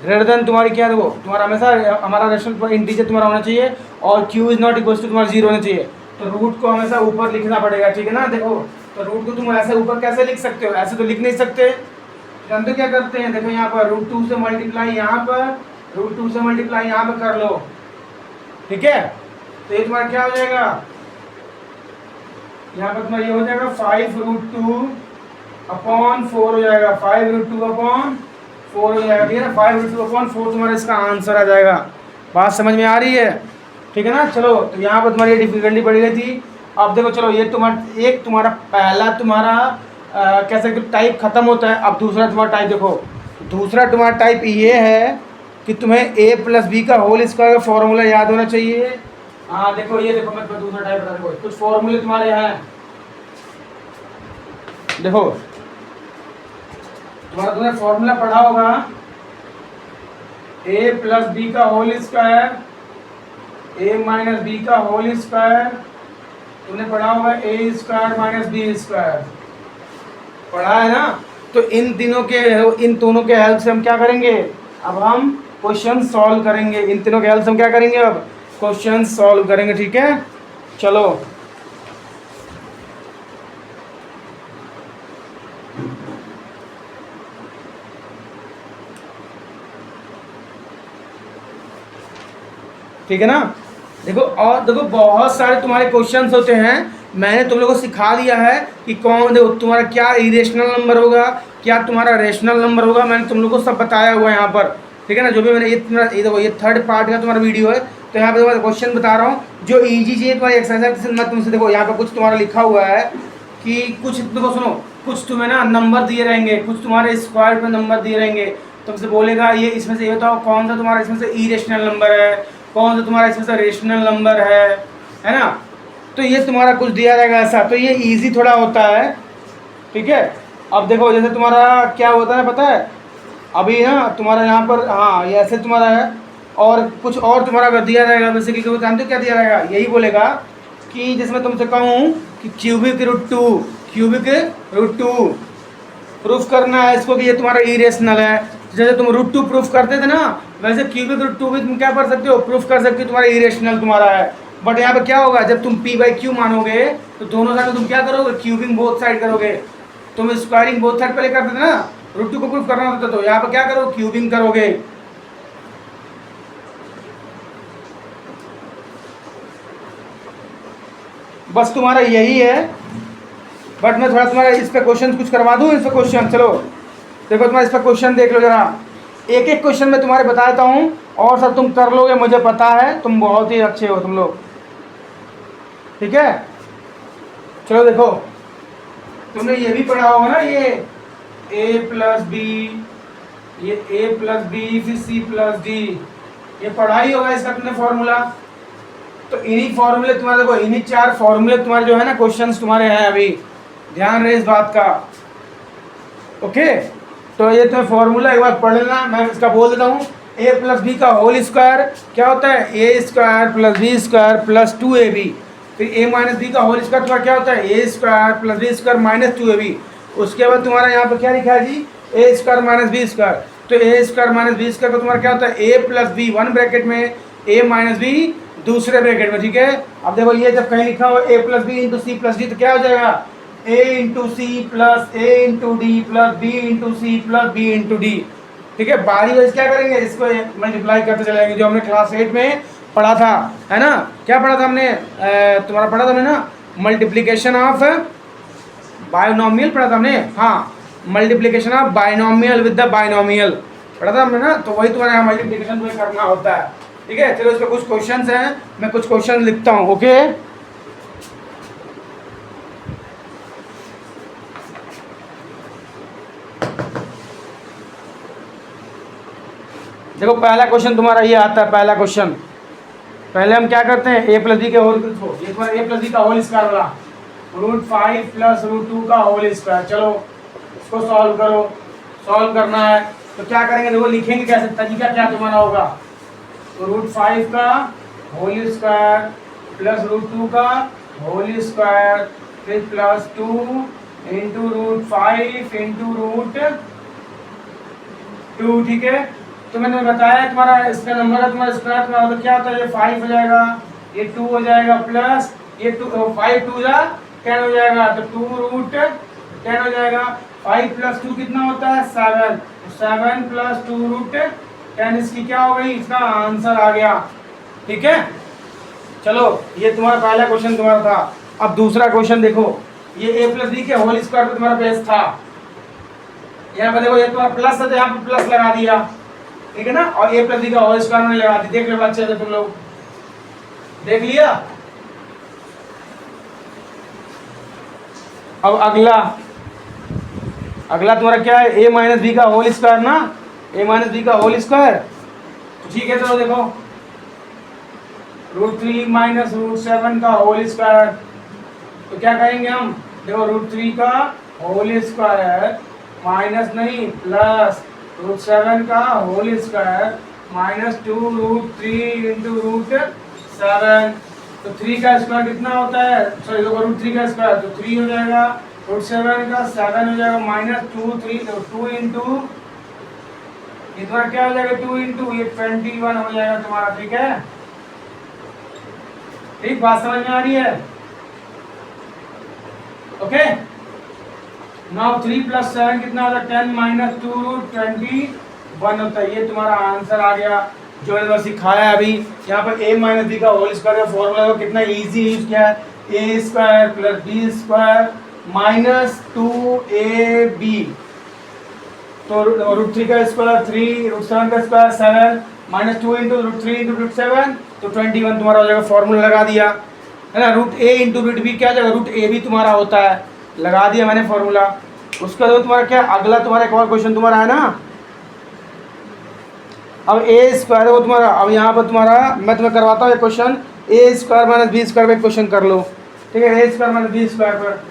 ग्रेटर देन तुम्हारी क्या, देखो तुम्हारा हमेशा हमारा रेशनल इंटीजर तुम्हारा होना चाहिए, और q is not equal to तुम्हारा 0 होना चाहिए। तो रूट को हमेशा ऊपर लिखना पड़ेगा। ठीक है ना, देखो तो रूट को तुम ऐसे ऊपर कैसे लिख सकते हो, ऐसे तो लिख नहीं सकते। हम तो क्या करते हैं, देखो यहाँ पर √2 से मल्टीप्लाई यहाँ पर, √2 से मल्टीप्लाई यहाँ पर कर लो। ठीक है, तो ये तुम्हारा क्या हो जाएगा, यहाँ पर तुम्हारा ये हो जाएगा 5√2/4 हो जाएगा, 5√2/4 हो जाएगा। ठीक है ना, 5√2/4 तुम्हारा इसका आंसर आ जाएगा। बात समझ में आ रही है, ठीक है ना। चलो तो यहाँ पर तुम्हारी डिफिकल्टी बढ़ गई थी। अब देखो चलो ये तुम्हारा पहला तुम्हारा कह सकते टाइप खत्म होता है। अब दूसरा तुम्हारा टाइप देखो, दूसरा तुम्हारा टाइप ये है कि तुम्हें a + b का होल स्क्वायर का फॉर्मूला याद होना चाहिए। हाँ देखो, ये देखो मैं दूसरा टाइप बता दूँ, कुछ फॉर्मूले तुम्हारे यहाँ हैं। देखो तुमने फॉर्मूला पढ़ा होगा, a + b का होल स्क्वायर, a - b का होल स्क्वायर, तुमने पढ़ा होगा a² - b², पढ़ा है ना। तो इन दोनों के हेल्प से हम क्या करेंगे, अब हम क्वेश्चन सॉल्व करेंगे। इन तीनों के हेल्प से हम क्या करेंगे, अब क्वेश्चन सॉल्व करेंगे। ठीक है, चलो ठीक है ना। देखो और देखो बहुत सारे तुम्हारे क्वेश्चंस होते हैं, मैंने तुम लोगों को सिखा दिया है कि कौन, देखो तुम्हारा क्या इरेशनल नंबर होगा, क्या तुम्हारा रेशनल नंबर होगा, मैंने तुम लोगों को सब बताया हुआ है यहाँ पर। ठीक है ना, जो भी मैंने ये देखो ये थर्ड पार्ट का तुम्हारा वीडियो है, तो यहाँ पे तुम्हारा क्वेश्चन बता रहा हूँ जो ईजी चाहिए तुम्हारी एक्सरसाइज। मैं तुमसे देखो यहाँ पे कुछ तुम्हारा लिखा हुआ है कि कुछ देखो सुनो, कुछ तुम्हें ना नंबर दिए रहेंगे, कुछ तुम्हारे स्क्वायर पे नंबर दिए रहेंगे, तुमसे बोलेगा ये इसमें से ये बताओ कौन सा तुम्हारा इसमें से इरेशनल नंबर है, कौन सा तुम्हारा इसमें से रेशनल नंबर है ना। तो ये तुम्हारा कुछ दिया रहेगा ऐसा, तो ये इजी थोड़ा होता है। ठीक है, अब देखो जैसे तुम्हारा क्या होता है पता है, अभी ना तुम्हारा यहाँ पर हाँ ये ऐसे तुम्हारा है, और कुछ और तुम्हारा अगर दिया रहेगा वैसे कि जानते हो क्या दिया रहेगा, यही बोलेगा कि जिसमें तुमसे कहूँ कि क्यूबिक रूट टू प्रूफ करना है इसको कि ये तुम्हारा इरेशनल है। जैसे तुम रूट टू प्रूफ करते थे ना, वैसे क्यूबिक रूट टू भी तुम क्या कर सकते हो, प्रूफ कर सकते हो तुम्हारा इरेशनल तुम्हारा है। बट यहाँ पे क्या होगा, जब तुम p बाई क्यू मानोगे तो दोनों साइड में तुम क्या करोगे, क्यूबिंग बोथ साइड करोगे। तुम स्क्वायरिंग बोथ साइड पहले करते थे ना, रूट टू को प्रूफ करना होता, तो यहाँ पे क्या करो, क्यूबिंग करोगे। बस तुम्हारा यही है। बट मैं थोड़ा तुम्हारा इस पे क्वेश्चन कुछ करवा दूँ, इस पे क्वेश्चन चलो देखो तुम्हारा इस पर क्वेश्चन देख लो जरा, एक एक क्वेश्चन मैं तुम्हारे बता देता हूँ और सब तुम कर लोगे, मुझे पता है तुम बहुत ही अच्छे हो तुम लोग। ठीक है, चलो देखो तुमने ये भी पढ़ा होगा ना, ये a प्लस बी, ये a प्लस बी फिर c प्लस डी, ये पढ़ा ही होगा इसका तुमने फॉर्मूला। तो इन्हीं फॉर्मूले तुम्हारे देखो, इन्हीं चार फॉर्मूले तुम्हारे जो है ना क्वेश्चंस तुम्हारे हैं अभी, ध्यान रहे इस बात का। ओके, तो ये तुम्हें फॉर्मूला एक बार पढ़ लेना, मैं इसका बोल देता हूँ। a प्लस बी का होल स्क्वायर क्या होता है, a square plus B square plus 2ab। फिर a माइनस बी का होल स्क्वायर तुम्हारा क्या होता है, a square plus B square minus 2ab। उसके बाद तुम्हारा यहाँ पर क्या लिखा है जी, a square minus B square. तो a square minus B square का तुम्हारा क्या होता है, a plus B one bracket में, a माइनस बी दूसरे ब्रैकेट में। ठीक है, अब देखो ये जब कहीं लिखा हो a plus B into C plus D, तो क्या हो जाएगा, a into C plus a into D plus b into C plus b into D. ठीक है, बारी वाइज क्या करेंगे, इसको मल्टीप्लाई करते चलेंगे, जो हमने क्लास 8 में पढ़ा था, है ना। क्या पढ़ा था हमने, तुम्हारा पढ़ा था हमने ना, मल्टीप्लिकेशन ऑफ बायनोमियल पढ़ा था हमने, हाँ multiplication of binomial with the binomial पढ़ा था हमने ना। तो वही तुम्हारे यहाँ मल्टीप्लिकेशन में करना होता है। ठीक है, चलो इसमें कुछ क्वेश्चंस हैं, मैं कुछ क्वेश्चन लिखता हूँ। ओके, देखो पहला क्वेश्चन तुम्हारा ये आता है, पहला क्वेश्चन। पहले हम क्या करते हैं, a प्लस डी के होल, ये तुम्हारा a प्लस डी का होल स्क्वायर वाला, रूट 5 प्लस रूट 2 का होल स्क्वायर। चलो इसको सॉल्व करो, सॉल्व करना है तो क्या करेंगे, देखो लिखेंगे कैसे, तरीका क्या तुम्हारा होगा, तो रूट 5 का होल स्क्वायर प्लस रूट 2 का होल स्क्वायर फिर plus 2 into root 5 into root 2। ठीक है, तो मैंने बताया तुम्हारा इसका नंबर है, तुम्हारा स्क्वायर तुम्हारा तो क्या होता है, ये 5 हो जाएगा, ये 2 हो जाएगा, प्लस ये 2 5 2 जा 10 हो जाएगा, तो 2 रूट 10 हो जाएगा। 5 प्लस 2 कितना होता है, 7, 7 प्लस 2 रूट 10, इसकी क्या हो गई, इसका आंसर आ गया। ठीक है, चलो ये तुम्हारा पहला क्वेश्चन तुम्हारा था। अब दूसरा क्वेश्चन देखो, ये a प्लस बी के होल स्क्वायर पे तुम्हारा बेस था, यहाँ पर देखो ये तुम्हारा प्लस है तो यहाँ पर प्लस लगा दिया। ठीक है ना, और a प्लस बी का होल स्क्वायर मैंने लगा दी, देख लो अच्छे से तुम लोग देख लिया। अब अगला तुम्हारा क्या है, a माइनस बी का होल स्क्वायर ना, a माइनस बी का होल स्क्वायर। ठीक है, चलो देखो रूट 3 माइनस रूट 7 का होल स्क्वायर, तो क्या करेंगे हम, देखो रूट 3 का होल स्क्वायर माइनस नहीं प्लस रूट 7 का whole square minus 2 root 3 into root 7। तो 3 का स्क्वायर कितना होता है, सॉरी देखो रूट 3 का स्क्वायर तो 3 हो जाएगा, रूट 7 का 7 हो जाएगा, माइनस 2 इंटू ये तुम्हारा क्या हो जाएगा, 2 इंटू ये 21 हो जाएगा तुम्हारा। ठीक है, ठीक बात समझ में आ रही है। ओके, नाउ 3 + 7 कितना होता है? 10 - 2 √21 होता है। ये तुम्हारा आंसर आ गया जो मैंने बस सिखाया अभी। यहाँ पर a - b का होल स्क्वायर का फॉर्मूला कितना इजी यूज किया है, a² + b² - 2ab। तो √3 का स्क्वायर 3, √7 का स्क्वायर 7, -2 × √3 × √7 तो 21 तुम्हारा हो जाएगा। फॉर्मूला लगा दिया है ना। √a × √b क्या जाएगा? √ab तुम्हारा होता है, लगा दिया मैंने फॉर्मूला। उसका जो तुम्हारा क्या अगला तुम्हारा एक और क्वेश्चन तुम्हारा है ना। अब a² वो तुम्हारा, अब यहाँ पर तुम्हारा मैं तुम्हें करवाता हूँ एक क्वेश्चन, a² - b² में क्वेश्चन कर लो, ठीक है। a² - b² पर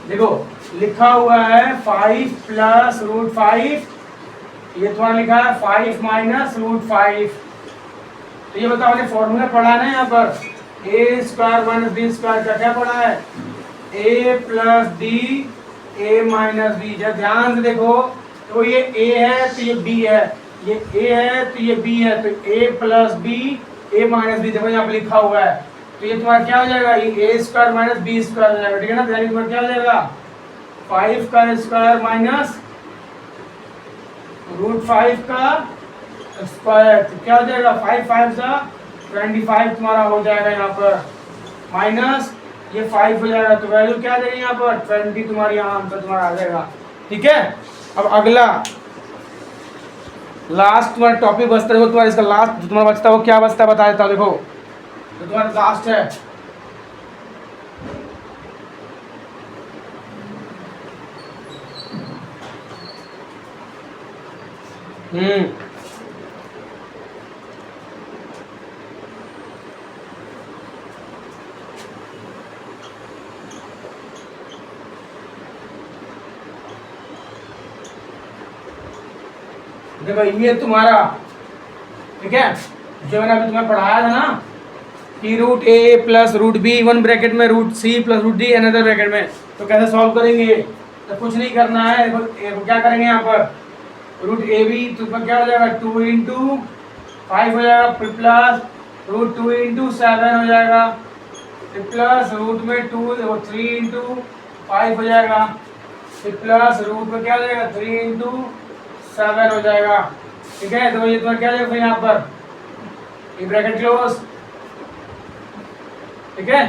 देखो लिखा हुआ है 5 + √5, ये तुम्हारा लिखा है 5 - √5। तो ये बताओ मैंने फॉर्मूला पढ़ा है ना यहाँ पर, a² - b² का क्या पढ़ा है? a + d a - b। जब ध्यान से देखो तो ये a है तो ये b है, ये a है तो ये b है, तो a + b a - b देखो यहाँ पे लिखा हुआ है। तो ये तुम्हारा क्या हो जाएगा? ये a² - b² हो जाएगा, ठीक है ना। तो यानी तुम्हारा क्या हो जाएगा? 5 का स्क्वायर माइनस √5 का स्क्वायर, तो क्या हो जाएगा? 5 × 5 = 25 तुम्हारा हो जाएगा यहाँ पर, माइनस ये 5 हो जाएगा। तो वैल्यू क्या आ जाएगी यहाँ पर? 20 तुम्हारी यहाँ आंसर तुम्हारा आ जाएगा, ठीक है। अब अगला लास्ट तुम्हारा टॉपिक बचता है, तुम्हारा इसका लास्ट जो तुम्हारा बचता है वो क्या बचता है बता देता हूँ। देखो तो तुम्हारा लास्ट है देखो ये तुम्हारा, ठीक है, जो मैंने अभी तुम्हें पढ़ाया था ना कि √a + √b वन ब्रैकेट में, √c + √d अनदर ब्रैकेट में। तो कैसे सॉल्व करेंगे? तो कुछ नहीं करना है, देखो क्या करेंगे यहाँ पर, √ab तो क्या हो जाएगा? 2 × 5 हो जाएगा, प्लस √2 × 7 हो जाएगा, प्लस रूट में 2 3 × 5 हो जाएगा, फिर प्लस रूट में क्या हो जाएगा? 3 × 7 हो जाएगा, ठीक है। तो ये तुम्हारा क्या जाएगा यहाँ पर, ये ब्रैकेट क्लोज, ठीक है।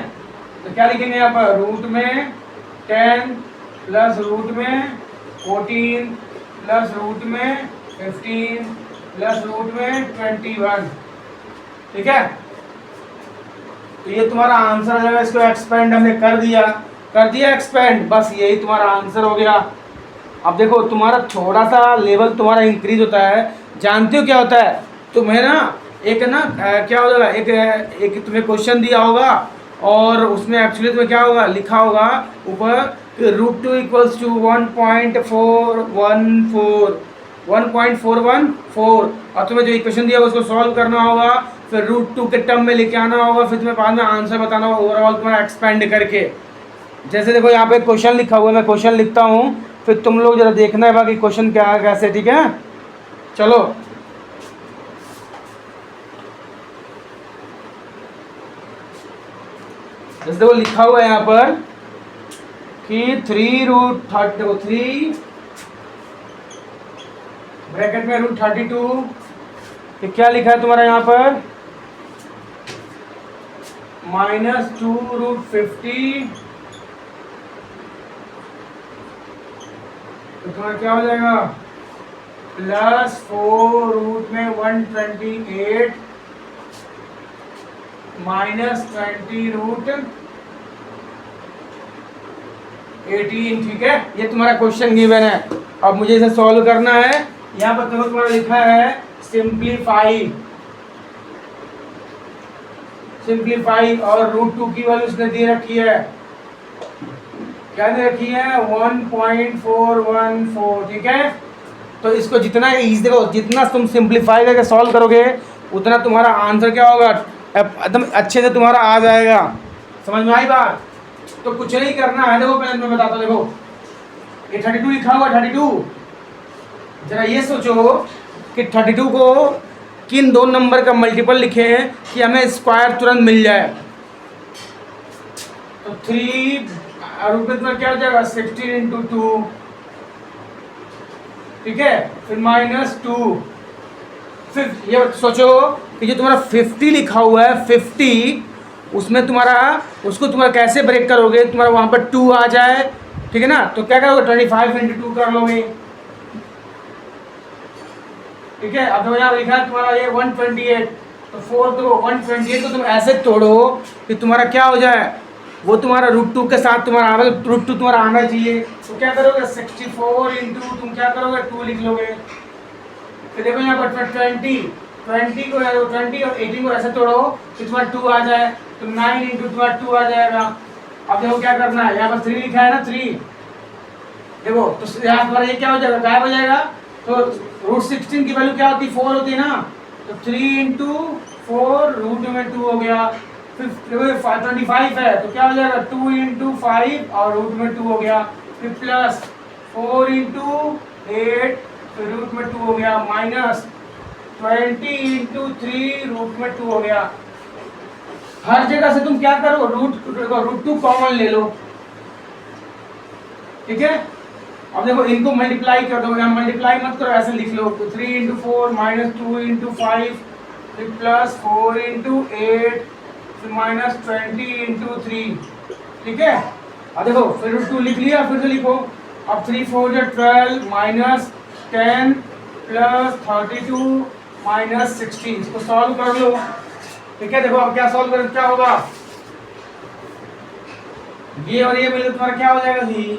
तो क्या लिखेंगे यहाँ पर? रूट में 10 प्लस रूट में 14 प्लस रूट में 15 प्लस रूट में 21, ठीक है। तो ये तुम्हारा आंसर हो जाएगा। इसको एक्सपेंड हमने कर दिया एक्सपेंड, बस यही तुम्हारा आंसर हो गया। अब देखो तुम्हारा थोड़ा सा लेवल तुम्हारा इंक्रीज होता है, जानते हो क्या होता है? तुम्हें ना एक ना क्या हो जाएगा, एक तुम्हें क्वेश्चन दिया होगा और उसमें एक्चुअली तुम्हें क्या होगा, लिखा होगा ऊपर √2 = 1.414 और तुम्हें जो इक्वेशन दिया उसको सॉल्व करना होगा, फिर √2 के टर्म में लेके आना होगा, फिर तुम्हें बाद में आंसर बताना होगा ओवरऑल तुम्हारा एक्सपेंड करके। जैसे देखो यहाँ पे क्वेश्चन लिखा हुआ है, मैं क्वेश्चन लिखता हूँ, फिर तुम लोग जरा देखना है बाकी क्वेश्चन क्या है कैसे, ठीक है। चलो जैसे देखो लिखा हुआ है यहाँ पर कि 3 ब्रैकेट में √32, ये क्या लिखा है तुम्हारा यहाँ पर? -2 √50, तो तुम्हारा क्या हो जाएगा? +4 रूट में 128 -20 √18, ठीक है। ये तुम्हारा क्वेश्चन गिवन है। अब मुझे इसे सॉल्व करना है। यहाँ पर तुम्हारा लिखा है सिंप्लीफाई और √2 की वैल्यू उसने दे रखी है, क्या दे रखी है? 1.414, ठीक है। तो इसको जितना इजी, देखो जितना तुम सिंप्लीफाई करके सॉल्व करोगे उतना तुम्हारा आंसर क्या होगा, एकदम अच्छे से तुम्हारा आ जाएगा। समझ में आई बात? तो कुछ नहीं करना है, देखो पहले मैं बताता हूँ। देखो ये 32 लिखा हुआ, 32 जरा ये सोचो कि 32 को किन दो नंबर का मल्टीपल लिखे हैं कि हमें स्क्वायर तुरंत मिल जाए। तो 3 रूट में तुम्हारा क्या हो जाएगा 16 इंटू 2, ठीक है, फिर -2। फिर ये सोचो कि जो तुम्हारा 50 लिखा हुआ है 50, उसमें तुम्हारा उसको तुम्हारा कैसे ब्रेक करोगे, तुम्हारा वहाँ पर 2 आ जाए, ठीक है ना, तो क्या करोगे 25 इंटू 2 कर लोगे, ठीक है। अब यहाँ लिखा है तुम्हारा ये 128, तो 4 तो 128 को तुम ऐसे तोड़ो कि तुम्हारा क्या हो जाए, वो तुम्हारा √2 के साथ तुम्हारा √2 तुम्हारा आना चाहिए। तो क्या करोगे 64 इंटू तुम क्या करोगे 2 लिख लोगे। फिर देखो यहाँ पर 20 को 20 और 18 को ऐसे तोड़ो कि तुम्हारा 2 आ जाए, तो 9 इंटू तुम्हारा 2 आ जाएगा। अब देखो क्या करना है, यहाँ पर 3 लिखा है ना 3, देखो तो यहाँ तुम्हारा ये क्या हो जाएगा गायब हो जाएगा। तो √16 की वैल्यू क्या होती है 4 होती है ना, तो 3 इंटू 4 √2 हो गया। फिर 25 है तो क्या हो जाएगा 2 इंटू 5 और √2 हो गया। फिर प्लस 4 इंटू 8 फिर √2 हो गया, माइनस 20 इंटू 3 √2 हो गया। हर जगह से तुम क्या करो √2 कॉमन ले लो, ठीक है। अब देखो इनको मल्टीप्लाई कर दो, यहाँ मल्टीप्लाई मत करो, ऐसे लिख लो, तो 3 इंटू 4 -2 इंटू 5 फिर प्लस 4 इंटू 8 फिर -20 इंटू 3, ठीक है। अब देखो फिर √2 लिख लिया, फिर से लिखो। अब 3 4 12 -10 प्लस 32 -16, इसको सॉल्व कर लो, ठीक है। देखो अब क्या सॉल्व करें, क्या होगा, ये और ये मिले तुम्हारा क्या हो जाएगा जी,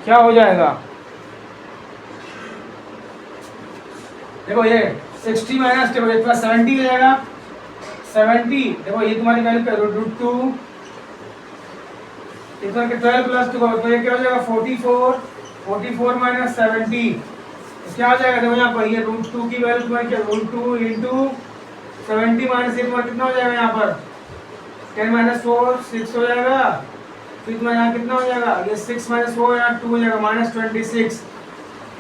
क्या हो जाएगा, देखो ये 60 माइनस देखो ये तुम्हारा 70 हो जाएगा, 70 देखो ये तुम्हारी वैल्यू क्या √2 इस बार के 12 प्लस 2 तो ये क्या हो जाएगा 44 -70 तो क्या हो जाएगा, देखो यहाँ पर ये √2 की वैल्यू तुम्हारी क्या √2 इंटू 70 माइनस ये तुम्हारा कितना हो जाएगा, यहाँ पर 10 - 4 6 हो जाएगा। फिर तुम्हारा यहाँ कितना हो जाएगा, ये 6 - 4 यहाँ 2 हो जाएगा -26,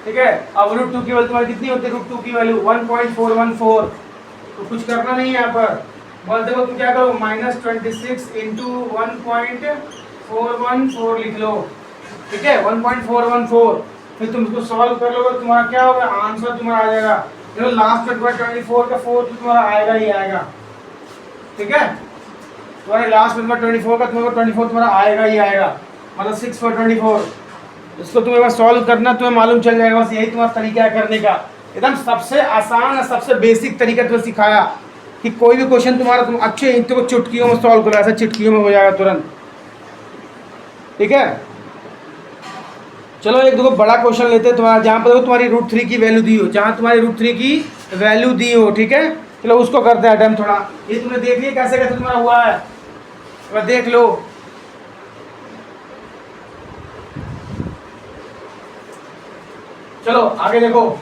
ठीक है। अब √2 की वैल्यू तुम्हारी कितनी होती है, √2 की वैल्यू 1.414, तो कुछ करना नहीं है यहाँ पर, बस देखो तुम क्या करो -26 इंटू 1.414 लिख लो, ठीक है 1.414। फिर तुम इसको सॉल्व कर लोगे, तुम्हारा क्या होगा आंसर तुम्हारा आ जाएगा, देखो लास्ट में 24 का 4 तो तुम्हारा आएगा ही आएगा, ठीक है। तुम्हारे लास्ट में 24 का तुम्हारा 24 तुम्हारा आएगा ही आएगा, मतलब 6 for 24। इसको तुम्हें बस सॉल्व करना, तुम्हें मालूम चल जाएगा, बस यही तुम्हारा तरीका है करने का, एकदम सबसे आसान और सबसे बेसिक तरीका तुम्हें सिखाया कि कोई भी क्वेश्चन तुम्हारा तुम अच्छे हिंट को चुटकियों में सॉल्व करो, ऐसा चुटकियों में हो जाएगा तुरंत, ठीक है। चलो एक देखो बड़ा क्वेश्चन लेते हैं तुम्हारा, जहाँ पर देखो तुम्हारी √3 की वैल्यू दी हो, जहाँ तुम्हारी √3 की वैल्यू दी हो, ठीक है। चलो उसको करते हैं अटेम्प्ट थोड़ा, ये तुमने देख लिया कैसे कैसे तुम्हारा हुआ है, देख लो। चलो आगे देखो,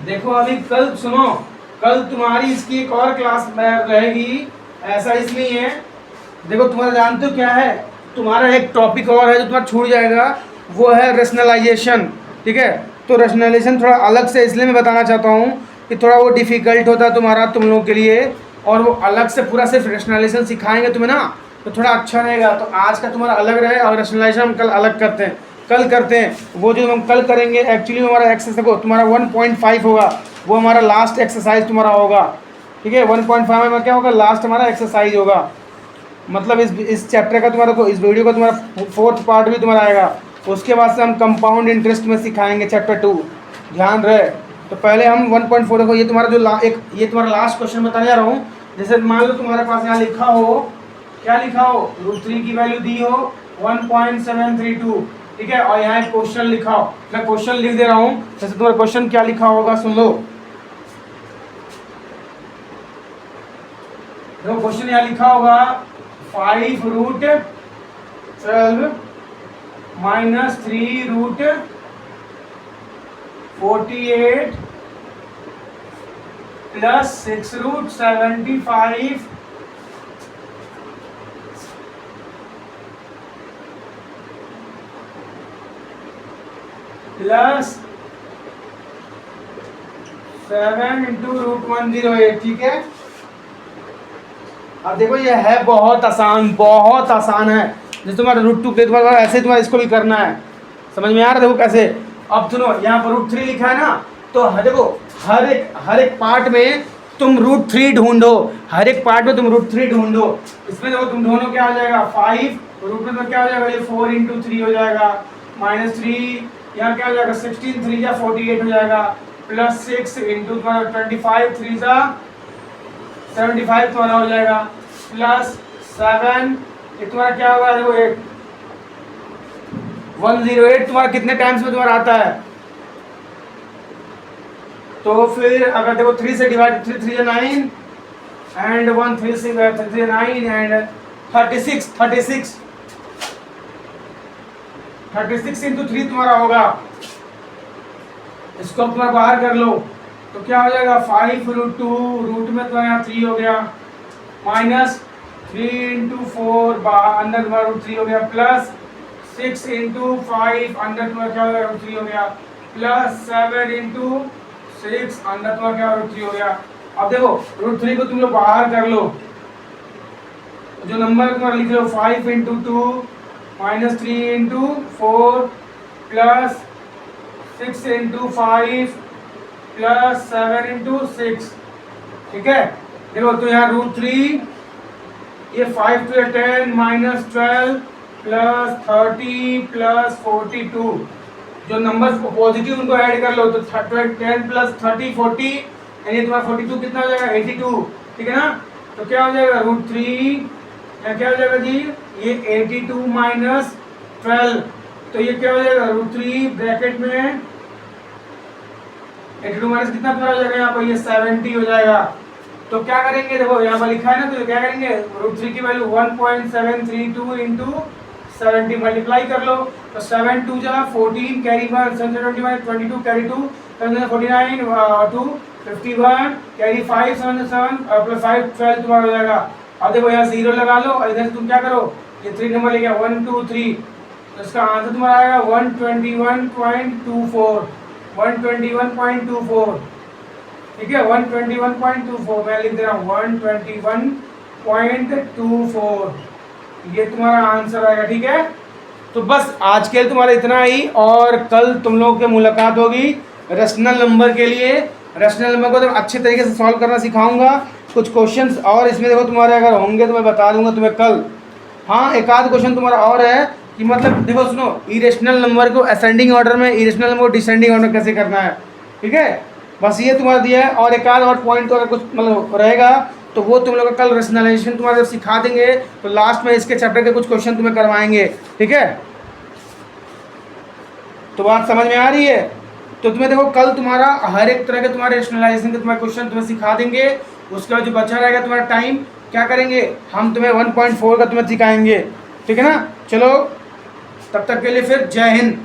देखो अभी कल सुनो, कल तुम्हारी इसकी एक और क्लास में रहेगी, ऐसा इसलिए है, देखो तुम्हारा जानते हो क्या है, तुम्हारा एक टॉपिक और है जो तुम्हारा छूट जाएगा, वो है रेशनलाइजेशन, ठीक है। तो रेशनलाइजेशन थोड़ा अलग से इसलिए मैं बताना चाहता हूँ कि थोड़ा वो डिफ़िकल्ट होता है तुम्हारा तुम लोगों के लिए, और वो अलग से पूरा सिर्फ रेशनलाइजेशन सिखाएंगे तुम्हें ना, तो थोड़ा अच्छा रहेगा। तो आज का तुम्हारा अलग रहे और रेशनलाइजेशन हम कल अलग करते हैं, कल करते हैं। वो जो हम कल करेंगे एक्चुअली हमारा एक्सरसाइज को तुम्हारा 1.5 होगा, वो हमारा लास्ट एक्सरसाइज तुम्हारा होगा, ठीक है। 1.5 में क्या होगा, लास्ट हमारा एक्सरसाइज होगा, मतलब इस चैप्टर का तुम्हारा को, इस वीडियो का तुम्हारा 4th पार्ट भी तुम्हारा आएगा। उसके बाद से हम कंपाउंड इंटरेस्ट में सिखाएंगे चैप्टर 2, ध्यान रहे। तो पहले हम 1.4 देखो, ये तुम्हारा जो ये तुम्हारा लास्ट क्वेश्चन बताने जा रहा हूँ। जैसे मान लो तुम्हारे पास यहाँ लिखा हो, क्या लिखा हो, √3 की वैल्यू दी हो 1.732, ठीक है, और यहाँ एक क्वेश्चन लिखा हो, मैं क्वेश्चन लिख दे रहा हूँ। जैसे तुम्हारा क्वेश्चन क्या लिखा होगा सुन लो, देखो क्वेश्चन यहाँ लिखा होगा 5√12 -3√48 प्लस 6√75 प्लस 7 इंटू √108। ठीक है, अब देखो ये है बहुत आसान है। जैसे तुम्हारा √2 के तुम्हारा ऐसे तुम्हारा इसको भी करना है, समझ में आ रहा है? देखो कैसे, अब सुनो यहाँ पर √3 लिखा है ना, तो देखो हर एक पार्ट में तुम √3 ढूंढो, हर एक पार्ट में तुम √3 ढूंढो। इसमें देखो तुम दोनों क्या हो जाएगा 5 √2 में क्या हो जाएगा, ये 4 इंटू 3 हो जाएगा, -3 यहाँ क्या हो जाएगा 16 3 या 48 हो जाएगा, प्लस 6 इंटू तुम्हारा 25 3 जा 75 तुम्हारा हो जाएगा, प्लस 7 ये तुम्हारा क्या होगा, देखो 108 तुम्हारा कितने टाइम्स में तुम्हारा आता है? तो फिर अगर देखो 3 से डिवाइड 3 9 एंड 1 3 से 9 एंड 36 इंटू 3 तुम्हारा होगा। इसको अब तुम्हारा बाहर कर लो तो क्या हो जाएगा 5 √2 रूट में तुम्हारा यहाँ 3 हो गया, माइनस 3 इंटू 4 अंदर तुम्हारा √3 हो गया, प्लस 6 इंटू 5 अंदर तुम्हारा क्या हो गया √3 हो गया, प्लस 7 इंटू 6 अंदर तुम्हारा क्या √3 हो गया। अब देखो √3 को तुम लोग बाहर कर लो, जो नंबर तुम्हारा लिख लो 5 into 2 minus 3 into 4 plus 6 into 5 plus 7 into 6। ठीक है, देखो तो यहाँ √3 ये 5 to 10 माइनस 12 प्लस 30 प्लस 42, जो नंबर्स पॉजिटिव उनको ऐड कर लो तो 10 प्लस 30 40 यानी तुम्हारा 42 कितना हो जाएगा 82। ठीक है ना, तो क्या हो जाएगा √3 या क्या हो जाएगा जी, ये 82 माइनस 12, तो ये क्या हो जाएगा √3 ब्रैकेट में 82 माइनस कितना तुम्हारा हो जाएगा यहाँ पर, ये 70 हो जाएगा। तो क्या करेंगे, देखो यहाँ पर लिखा है ना, तो क्या करेंगे √3 की वैल्यू 1.732 इंटू 70 मल्टीप्लाई कर लो, तो 7 2 जा 14 कैरी 1 7 21 22 कैरी 2 49 2 51 कैरी 5 7 7 प्लस 5 12 तुम्हारा हो जाएगा। अब देखो यहाँ 0 लगा लो और इधर तुम क्या करो, ये 3 नंबर ले गया 1 2 3, तो इसका आंसर तुम्हारा आएगा 121.24। ठीक है 121.24, मैं लिख दे रहा हूँ 121.24, ये तुम्हारा आंसर आएगा। ठीक है, तो बस आज के लिए तुम्हारा इतना ही, और कल तुम लोगों की मुलाकात होगी रेशनल नंबर के लिए। रेशनल नंबर को तो अच्छे तरीके से सॉल्व करना सिखाऊंगा, कुछ क्वेश्चंस और इसमें देखो तुम्हारे अगर होंगे तो मैं बता दूंगा तुम्हें कल। हाँ, एक आध क्वेश्चन तुम्हारा और है कि मतलब देखो सुनो, इरेशनल नंबर को असेंडिंग ऑर्डर में, इरेशनल नंबर को डिसेंडिंग ऑर्डर कैसे करना है। ठीक है, बस ये तुम्हारा दिया है, और एक आध और पॉइंट तो अगर कुछ मतलब रहेगा तो वो तुम लोग कल रेशनलाइजेशन तुम्हारे जब सिखा देंगे तो लास्ट में इसके चैप्टर के कुछ क्वेश्चन तुम्हें करवाएंगे। ठीक है, तो बात समझ में आ रही है? तो तुम्हें देखो कल तुम्हारा हर एक तरह के तुम्हारे रेशनलाइजेशन के तुम्हारे क्वेश्चन तुम्हें सिखा देंगे। उसके बाद जो बचा रहेगा तुम्हारा टाइम, क्या करेंगे हम तुम्हें 1.4 का तुम्हें सिखाएंगे। ठीक है ना, चलो तब तक के लिए फिर जय हिंद।